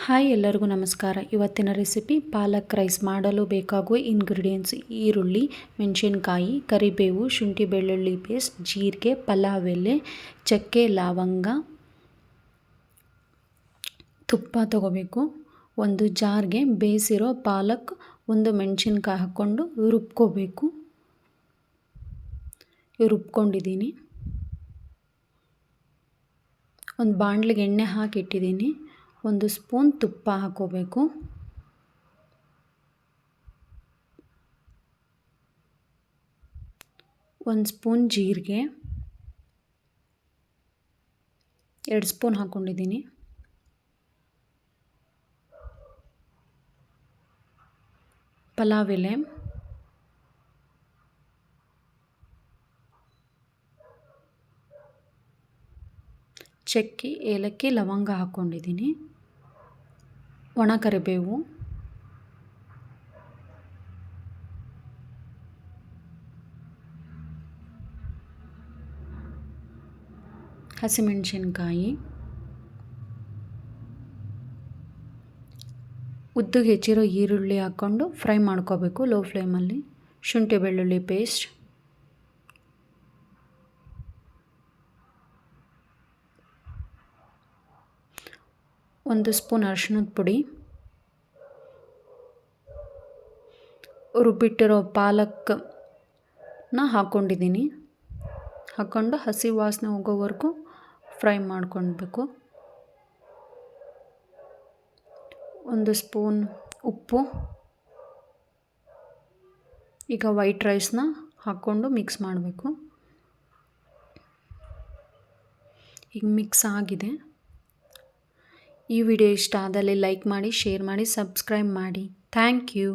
Hi ಎಲ್ಲರಿಗೂ ನಮಸ್ಕಾರ. ಇವತ್ತಿನ ರೆಸಿಪಿ ಪಾಲಕ್ ರೈಸ್. ಮಾಡಲು ಬೇಕಾಗುವ ಇಂಗ್ರೀಡಿಯೆಂಟ್ಸ್: ಈರುಳ್ಳಿ, ಮೆಣಸಿನಕಾಯಿ, ಕರಿಬೇವು, ಶುಂಠಿ ಬೆಳ್ಳುಳ್ಳಿ ಪೇಸ್ಟ್, ಜೀರಿಗೆ, ಪಲಾವ್ ಎಲೆ, ಚಕ್ಕೆ, ಲವಂಗ, ತುಪ್ಪ ತಗೋಬೇಕು. ಒಂದು ಜಾರ್ಗೆ ಬೇಯಿಸಿರೋ ಪಾಲಕ್, ಒಂದು ಮೆಣಸಿನಕಾಯಿ ಹಾಕ್ಕೊಂಡು ರುಬ್ಕೋಬೇಕು. ರುಬ್ಕೊಂಡಿದ್ದೀನಿ. ಒಂದು ಬಾಣಲಿಗೆ ಎಣ್ಣೆ ಹಾಕಿಟ್ಟಿದ್ದೀನಿ. 1 ಸ್ಪೂನ್ ತುಪ್ಪ ಹಾಕೋಬೇಕು. ಒಂದು ಸ್ಪೂನ್ ಜೀರಿಗೆ, 2 ಸ್ಪೂನ್ ಹಾಕ್ಕೊಂಡಿದ್ದೀನಿ. ಪಲಾವ್ ಎಲೆ, ಚಕ್ಕೆ, ಏಲಕ್ಕಿ, ಲವಂಗ ಹಾಕ್ಕೊಂಡಿದ್ದೀನಿ. ಒಣ ಕರಿಬೇವು, ಹಸಿಮೆಣಸಿನಕಾಯಿ, ಉದ್ದಗೆ ಹೆಚ್ಚಿರೋ ಈರುಳ್ಳಿ ಹಾಕ್ಕೊಂಡು ಫ್ರೈ ಮಾಡ್ಕೋಬೇಕು ಲೋ ಫ್ಲೇಮಲ್ಲಿ. ಶುಂಠಿ ಬೆಳ್ಳುಳ್ಳಿ ಪೇಸ್ಟ್, ಒಂದು ಸ್ಪೂನ್ ಅರಿಶಿಣದ ಪುಡಿ, ರುಬ್ಬಿಟ್ಟಿರೋ ಪಾಲಕ್ನ ಹಾಕ್ಕೊಂಡಿದ್ದೀನಿ. ಹಾಕ್ಕೊಂಡು ಹಸಿ ವಾಸನೆ ಹೋಗೋವರೆಗೂ ಫ್ರೈ ಮಾಡ್ಕೊಳ್ಬೇಕು. 1 ಸ್ಪೂನ್ ಉಪ್ಪು. ಈಗ ವೈಟ್ ರೈಸ್ನ ಹಾಕ್ಕೊಂಡು ಮಿಕ್ಸ್ ಮಾಡಬೇಕು. ಈಗ ಮಿಕ್ಸ್ ಆಗಿದೆ. ಈ ವಿಡಿಯೋ ಇಷ್ಟ ಆದಲ್ಲಿ ಲೈಕ್ ಮಾಡಿ, ಶೇರ್ ಮಾಡಿ, ಸಬ್ಸ್ಕ್ರೈಬ್ ಮಾಡಿ. Thank you.